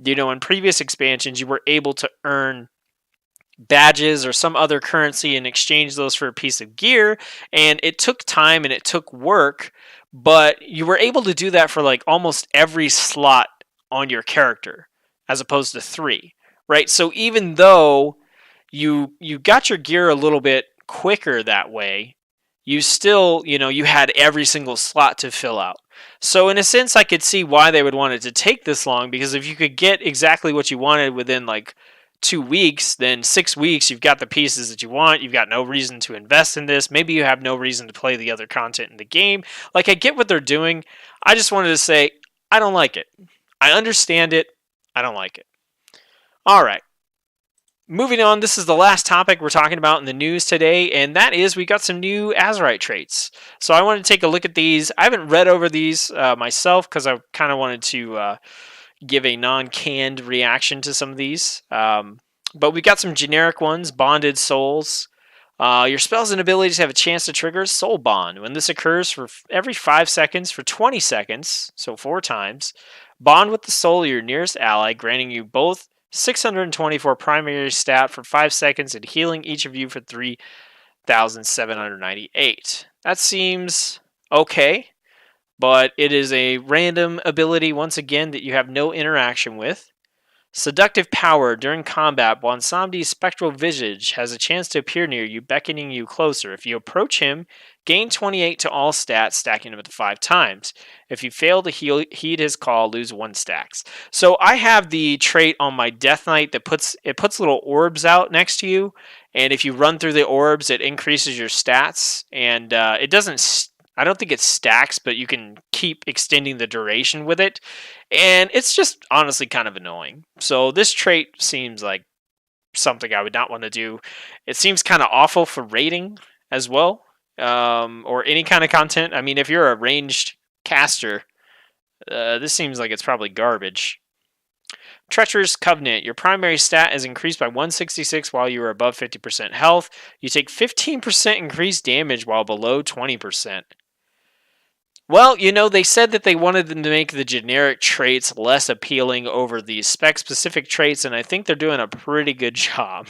in previous expansions you were able to earn badges or some other currency and exchange those for a piece of gear, and it took time and it took work, but you were able to do that for like almost every slot on your character as opposed to 3, right? So even though you got your gear a little bit quicker that way, you still, you had every single slot to fill out. So in a sense, I could see why they would want it to take this long, because if you could get exactly what you wanted within like 2 weeks, then 6 weeks, you've got the pieces that you want. You've got no reason to invest in this. Maybe you have no reason to play the other content in the game. Like, I get what they're doing. I just wanted to say, I don't like it. I understand it. I don't like it. All right. Moving on, this is the last topic we're talking about in the news today, and that is we got some new Azerite traits. So I want to take a look at these. I haven't read over these myself because I kind of wanted to give a non-canned reaction to some of these. But we got some generic ones, Bonded Souls. Your spells and abilities have a chance to trigger Soul Bond. When this occurs for every 5 seconds for 20 seconds, so 4 times, bond with the soul of your nearest ally, granting you both 624 primary stat for 5 seconds and healing each of you for 3,798. That seems okay, but it is a random ability, once again, that you have no interaction with. Seductive Power. During combat, Bonsomdi's spectral visage has a chance to appear near you, beckoning you closer. If you approach him, gain 28 to all stats, stacking them to 5 times. If you fail to heed his call, lose 1 stacks. So I have the trait on my Death Knight that puts little orbs out next to you, and if you run through the orbs, it increases your stats, and it doesn't. I don't think it stacks, but you can keep extending the duration with it. And it's just honestly kind of annoying. So this trait seems like something I would not want to do. It seems kind of awful for raiding as well, or any kind of content. I mean, if you're a ranged caster, this seems like it's probably garbage. Treacherous Covenant. Your primary stat is increased by 166 while you are above 50% health. You take 15% increased damage while below 20%. Well, they said that they wanted them to make the generic traits less appealing over the spec-specific traits, and I think they're doing a pretty good job.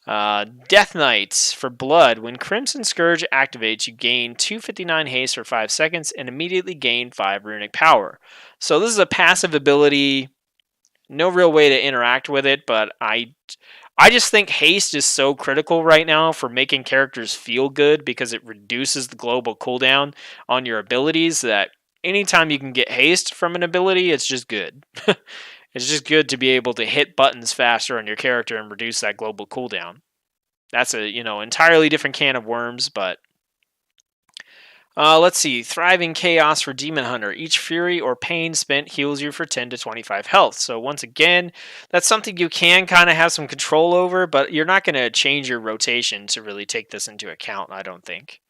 Death Knights for Blood. When Crimson Scourge activates, you gain 259 haste for 5 seconds and immediately gain 5 runic power. So this is a passive ability. No real way to interact with it, but I just think haste is so critical right now for making characters feel good because it reduces the global cooldown on your abilities, that anytime you can get haste from an ability, it's just good. It's just good to be able to hit buttons faster on your character and reduce that global cooldown. That's a, entirely different can of worms, but Let's see. Thriving Chaos for Demon Hunter. Each fury or pain spent heals you for 10 to 25 health. So once again, that's something you can kind of have some control over, but you're not going to change your rotation to really take this into account, I don't think.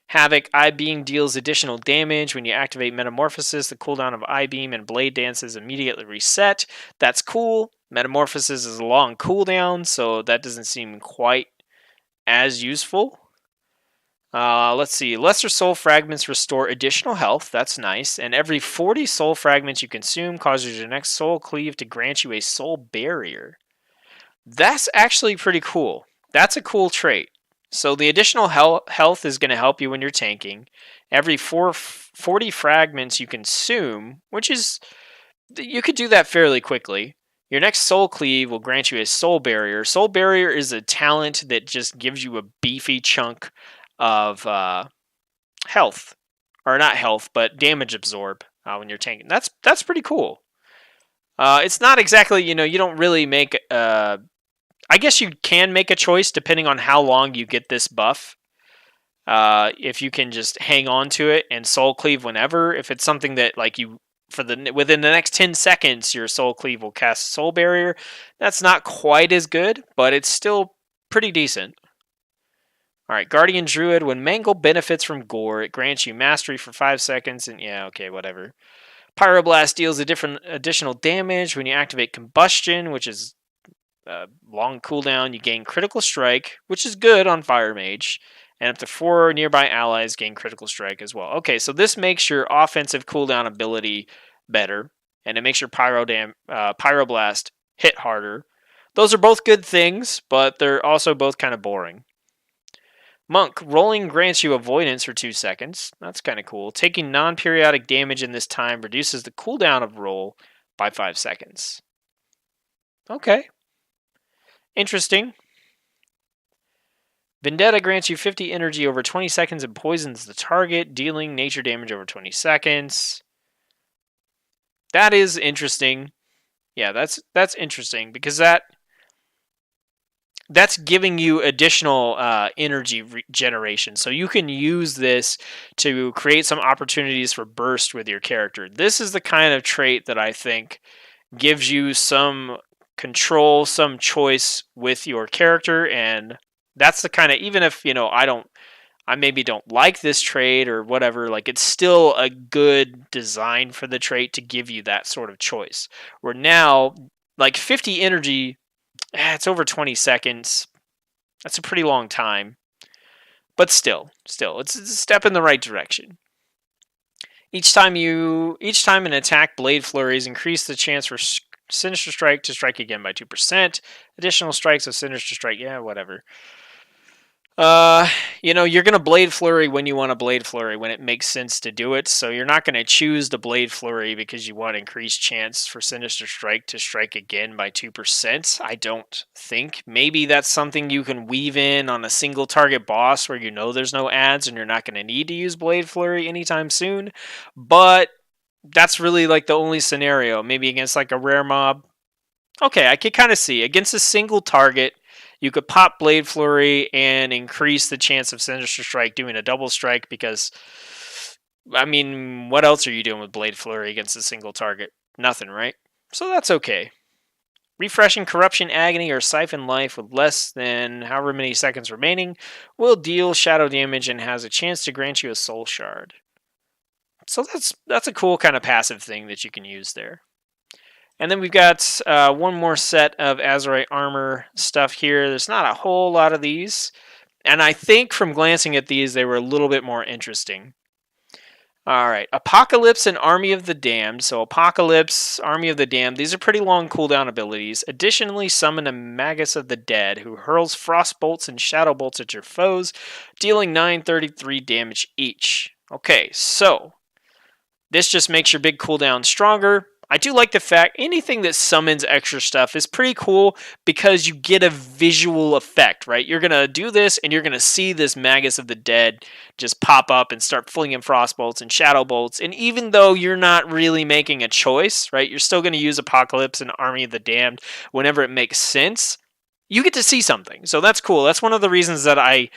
Havoc, I-Beam deals additional damage. When you activate Metamorphosis, the cooldown of I-Beam and Blade Dance is immediately reset. That's cool. Metamorphosis is a long cooldown, so that doesn't seem quite as useful. Let's see. Lesser soul fragments restore additional health. That's nice. And every 40 soul fragments you consume causes your next soul cleave to grant you a soul barrier. That's actually pretty cool. That's a cool trait. So the additional health is going to help you when you're tanking. Every 40 fragments you consume, which is, you could do that fairly quickly. Your next soul cleave will grant you a soul barrier. Soul barrier is a talent that just gives you a beefy chunk of health, or not health, but damage absorb when you're tanking. That's pretty cool. It's not exactly, you don't really make. I guess you can make a choice depending on how long you get this buff. If you can just hang on to it and soul cleave whenever. If it's something that like you within the next 10 seconds your soul cleave will cast soul barrier, that's not quite as good, but it's still pretty decent. Alright, Guardian Druid. When Mangle benefits from Gore, it grants you mastery for 5 seconds, and yeah, okay, whatever. Pyroblast deals additional damage. When you activate Combustion, which is long cooldown, you gain Critical Strike, which is good on Fire Mage, and up to 4 nearby allies gain Critical Strike as well. Okay, so this makes your offensive cooldown ability better, and it makes your Pyroblast hit harder. Those are both good things, but they're also both kind of boring. Monk, rolling grants you avoidance for 2 seconds. That's kind of cool. Taking non-periodic damage in this time reduces the cooldown of roll by 5 seconds. Okay. Interesting. Vendetta grants you 50 energy over 20 seconds and poisons the target, dealing nature damage over 20 seconds. That is interesting. Yeah, that's interesting because that's giving you additional energy generation. So you can use this to create some opportunities for burst with your character. This is the kind of trait that I think gives you some control, some choice with your character. And that's the kind of, even if, I maybe don't like this trait or whatever, like it's still a good design for the trait to give you that sort of choice. Where now, like 50 energy, it's over 20 seconds. That's a pretty long time. But still, it's a step in the right direction. Each time an attack blade flurries, increase the chance for Sinister Strike to strike again by 2%. Additional strikes of Sinister Strike, yeah, whatever. You're going to Blade Flurry when you want to Blade Flurry, when it makes sense to do it. So you're not going to choose to Blade Flurry because you want increased chance for Sinister Strike to strike again by 2%. I don't think. Maybe that's something you can weave in on a single target boss where there's no ads and you're not going to need to use Blade Flurry anytime soon. But that's really like the only scenario. Maybe against like a rare mob. Okay, I could kind of see. Against a single target, you could pop Blade Flurry and increase the chance of Sinister Strike doing a double strike because, what else are you doing with Blade Flurry against a single target? Nothing, right? So that's okay. Refreshing Corruption, Agony, or Siphon Life with less than however many seconds remaining will deal shadow damage and has a chance to grant you a Soul Shard. So that's a cool kind of passive thing that you can use there. And then we've got one more set of Azerite armor stuff here. There's not a whole lot of these. And I think from glancing at these, they were a little bit more interesting. Alright, Apocalypse and Army of the Damned. So Apocalypse, Army of the Damned, these are pretty long cooldown abilities. Additionally, summon a Magus of the Dead, who hurls frost bolts and shadow bolts at your foes, dealing 933 damage each. Okay, so this just makes your big cooldown stronger. I do like the fact anything that summons extra stuff is pretty cool because you get a visual effect, right? You're going to do this and you're going to see this Magus of the Dead just pop up and start flinging frostbolts and shadow bolts. And even though you're not really making a choice, right? You're still going to use Apocalypse and Army of the Damned whenever it makes sense. you get to see something. So that's cool. That's one of the reasons that I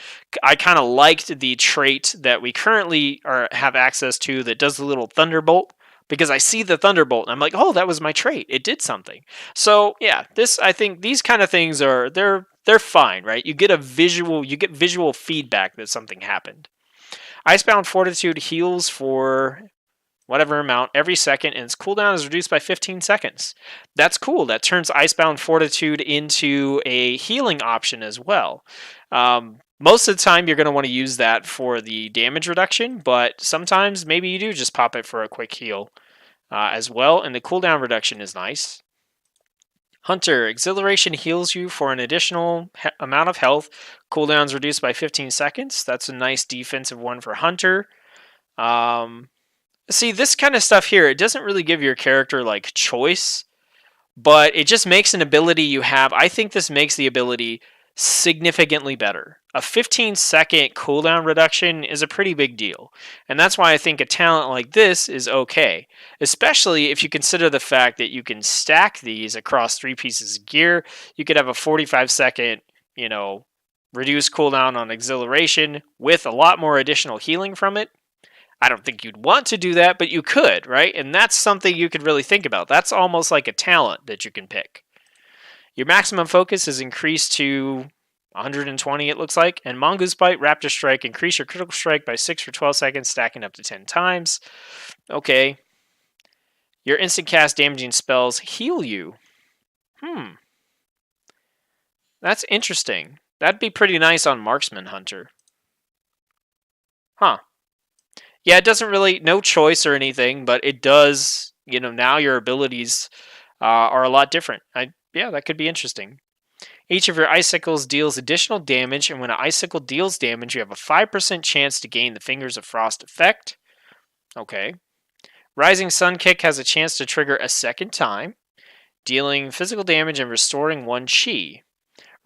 kind of liked the trait that we currently have access to that does the little thunderbolt, because I see the thunderbolt and I'm like, oh, that was my trait. It did something. So yeah, I think these kind of things they're fine, right? You get visual feedback that something happened. Icebound Fortitude heals for whatever amount every second, and its cooldown is reduced by 15 seconds. That's cool. That turns Icebound Fortitude into a healing option as well. Most of the time, you're going to want to use that for the damage reduction, but sometimes maybe you do just pop it for a quick heal as well, and the cooldown reduction is nice. Hunter, Exhilaration heals you for an additional amount of health. Cooldown's reduced by 15 seconds. That's a nice defensive one for Hunter. See, this kind of stuff here, it doesn't really give your character like choice, but it just makes an ability you have. I think this makes the ability significantly better. A 15-second cooldown reduction is a pretty big deal, and that's why I think a talent like this is okay, especially if you consider the fact that you can stack these across 3 pieces of gear. You could have a 45-second, reduced cooldown on Exhilaration with a lot more additional healing from it. I don't think you'd want to do that, but you could, right? And that's something you could really think about. That's almost like a talent that you can pick. Your maximum focus is increased to 120, it looks like. And Mongoose Bite, Raptor Strike, increase your critical strike by 6 for 12 seconds, stacking up to 10 times. Okay. Your instant cast damaging spells heal you. That's interesting. That'd be pretty nice on Marksman Hunter. Huh. Yeah, it doesn't really, no choice or anything, but it does, now your abilities are a lot different. Yeah, that could be interesting. Each of your icicles deals additional damage, and when an icicle deals damage, you have a 5% chance to gain the Fingers of Frost effect. Okay. Rising Sun Kick has a chance to trigger a second time, dealing physical damage and restoring 1 chi.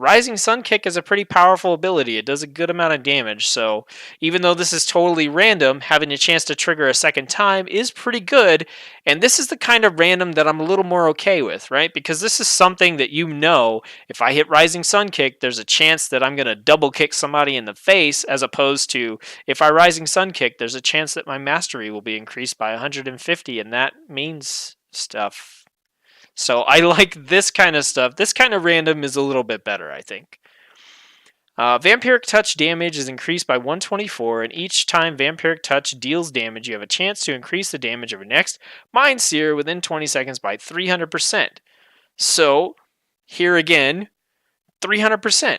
Rising Sun Kick is a pretty powerful ability. It does a good amount of damage, so even though this is totally random, having a chance to trigger a second time is pretty good, and this is the kind of random that I'm a little more okay with, right? Because this is something that if I hit Rising Sun Kick, there's a chance that I'm going to double kick somebody in the face, as opposed to if I Rising Sun Kick, there's a chance that my mastery will be increased by 150, and that means stuff. So I like this kind of stuff. This kind of random is a little bit better, I think. Vampiric Touch damage is increased by 124, and each time Vampiric Touch deals damage, you have a chance to increase the damage of your next Mind Seer within 20 seconds by 300%. So, here again, 300%.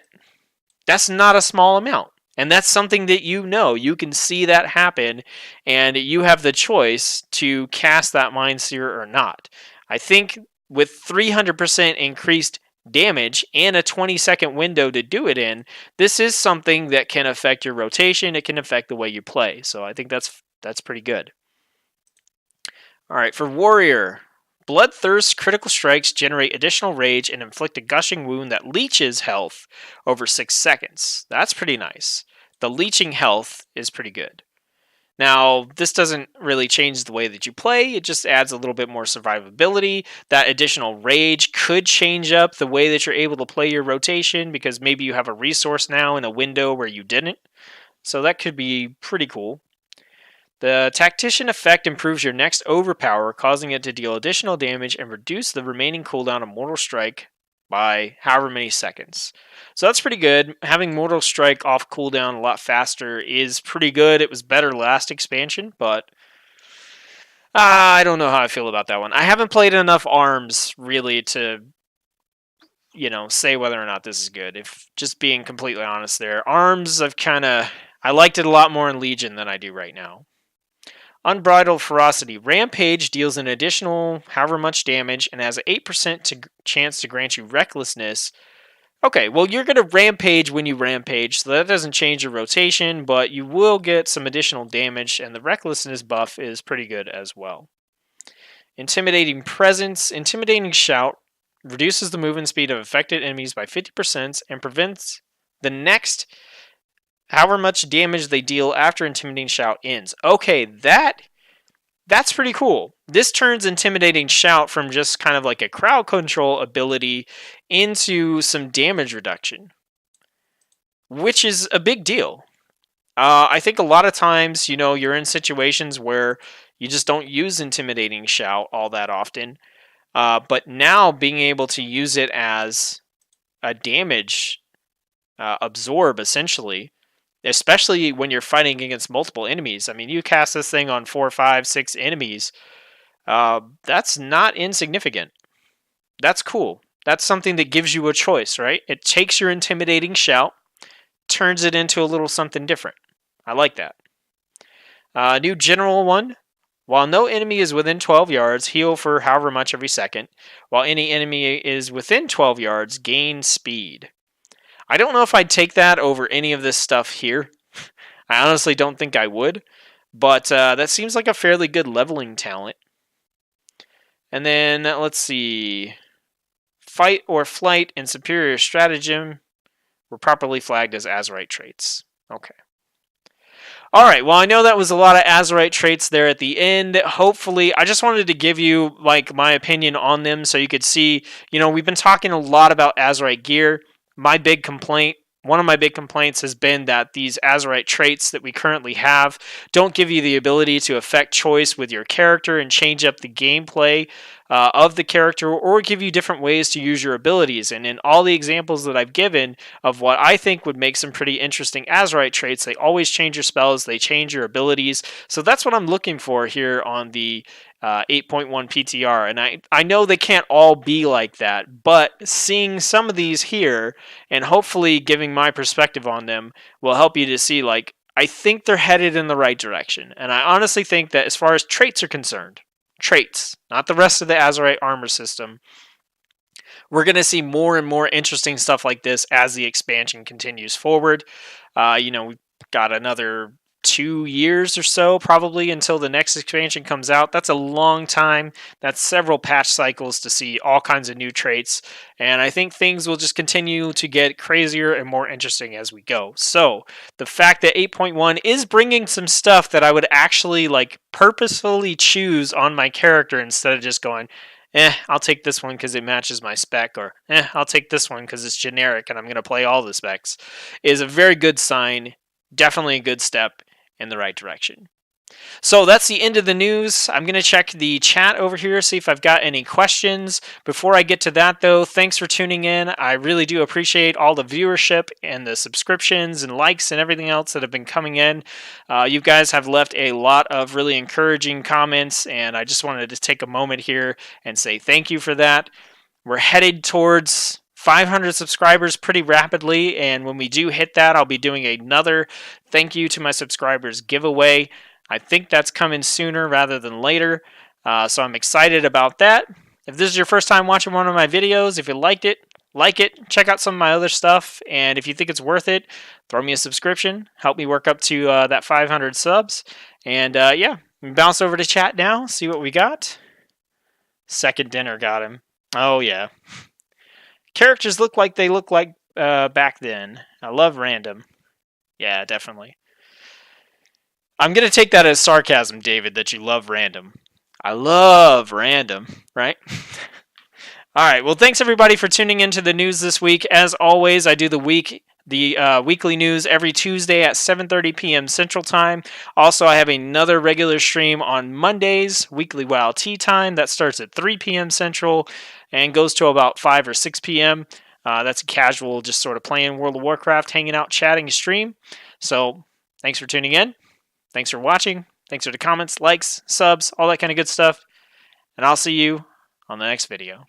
That's not a small amount. And that's something that you can see that happen, and you have the choice to cast that Mind Seer or not. I think with 300% increased damage and a 20-second window to do it in, this is something that can affect your rotation. It can affect the way you play. So I think that's pretty good. All right, for Warrior, Bloodthirst critical strikes generate additional rage and inflict a gushing wound that leeches health over 6 seconds. That's pretty nice. The leeching health is pretty good. Now, this doesn't really change the way that you play. It just adds a little bit more survivability. That additional rage could change up the way that you're able to play your rotation, because maybe you have a resource now in a window where you didn't. So that could be pretty cool. The Tactician effect improves your next overpower, causing it to deal additional damage and reduce the remaining cooldown of Mortal Strike by however many seconds. So that's pretty good. Having Mortal Strike off cooldown a lot faster is pretty good. It was better last expansion, but I don't know how I feel about that one. I haven't played enough arms really to say whether or not this is good. If just being completely honest there. Arms, I liked it a lot more in Legion than I do right now. Unbridled Ferocity. Rampage deals an additional however much damage and has an 8% chance to grant you Recklessness. Okay, well, you're going to Rampage when you Rampage, so that doesn't change your rotation, but you will get some additional damage, and the Recklessness buff is pretty good as well. Intimidating Presence. Intimidating Shout reduces the movement speed of affected enemies by 50% and prevents the next however much damage they deal after Intimidating Shout ends. Okay, that That's pretty cool. This turns Intimidating Shout from just kind of like a crowd control ability into some damage reduction, which is a big deal. I think a lot of times, you're in situations where you just don't use Intimidating Shout all that often. But now being able to use it as a damage absorb, essentially, especially when you're fighting against multiple enemies. I mean, you cast this thing on 4, 5, 6 enemies. That's not insignificant. That's cool. That's something that gives you a choice, right? It takes your Intimidating Shout, turns it into a little something different. I like that. New general one. While no enemy is within 12 yards, heal for however much every second. While any enemy is within 12 yards, gain speed. I don't know if I'd take that over any of this stuff here. I honestly don't think I would. But that seems like a fairly good leveling talent. And then, let's see. Fight or flight and superior stratagem were properly flagged as Azerite traits. Okay. All right, well, I know that was a lot of Azerite traits there at the end. Hopefully, I just wanted to give you like my opinion on them so you could see, we've been talking a lot about Azerite gear. One of my big complaints has been that these Azerite traits that we currently have don't give you the ability to affect choice with your character and change up the gameplay of the character, or give you different ways to use your abilities. And in all the examples that I've given of what I think would make some pretty interesting Azerite traits, they always change your spells, they change your abilities. So that's what I'm looking for here on the 8.1 PTR. And I know they can't all be like that, but seeing some of these here and hopefully giving my perspective on them will help you to see, like, I think they're headed in the right direction. And I honestly think that as far as traits are concerned, traits, not the rest of the Azerite armor system, we're going to see more and more interesting stuff like this as the expansion continues forward. We've got another 2 years or so probably until the next expansion comes out. That's a long time. That's several patch cycles to see all kinds of new traits, and I think things will just continue to get crazier and more interesting as we go. So the fact that 8.1 is bringing some stuff that I would actually like purposefully choose on my character instead of just going, I'll take this one because it matches my spec, or I'll take this one because it's generic and I'm going to play all the specs, is a very good sign. Definitely a good step in the right direction. So that's the end of the news. I'm going to check the chat over here, see if I've got any questions. Before I get to that, though, thanks for tuning in. I really do appreciate all the viewership and the subscriptions and likes and everything else that have been coming in. You guys have left a lot of really encouraging comments, and I just wanted to take a moment here and say thank you for that. We're headed towards 500 subscribers pretty rapidly, and when we do hit that, I'll be doing another thank you to my subscribers giveaway. I think that's coming sooner rather than later, so I'm excited about that. If this is your first time watching one of my videos, if you liked it, like it, check out some of my other stuff, and if you think it's worth it, throw me a subscription, help me work up to that 500 subs, and yeah, bounce over to chat now, see what we got. Second dinner got him. Oh yeah. Characters look like they look like back then. I love random. Yeah, definitely. I'm going to take that as sarcasm, David, that you love random. I love random, right? All right, well, thanks everybody for tuning into the news this week. As always, I do the weekly news every Tuesday at 7:30 p.m. Central Time. Also, I have another regular stream on Mondays, weekly WoW Tea Time. That starts at 3 p.m. Central and goes to about 5 or 6 p.m. That's a casual, just sort of playing World of Warcraft, hanging out, chatting stream. So, thanks for tuning in. Thanks for watching. Thanks for the comments, likes, subs, all that kind of good stuff. And I'll see you on the next video.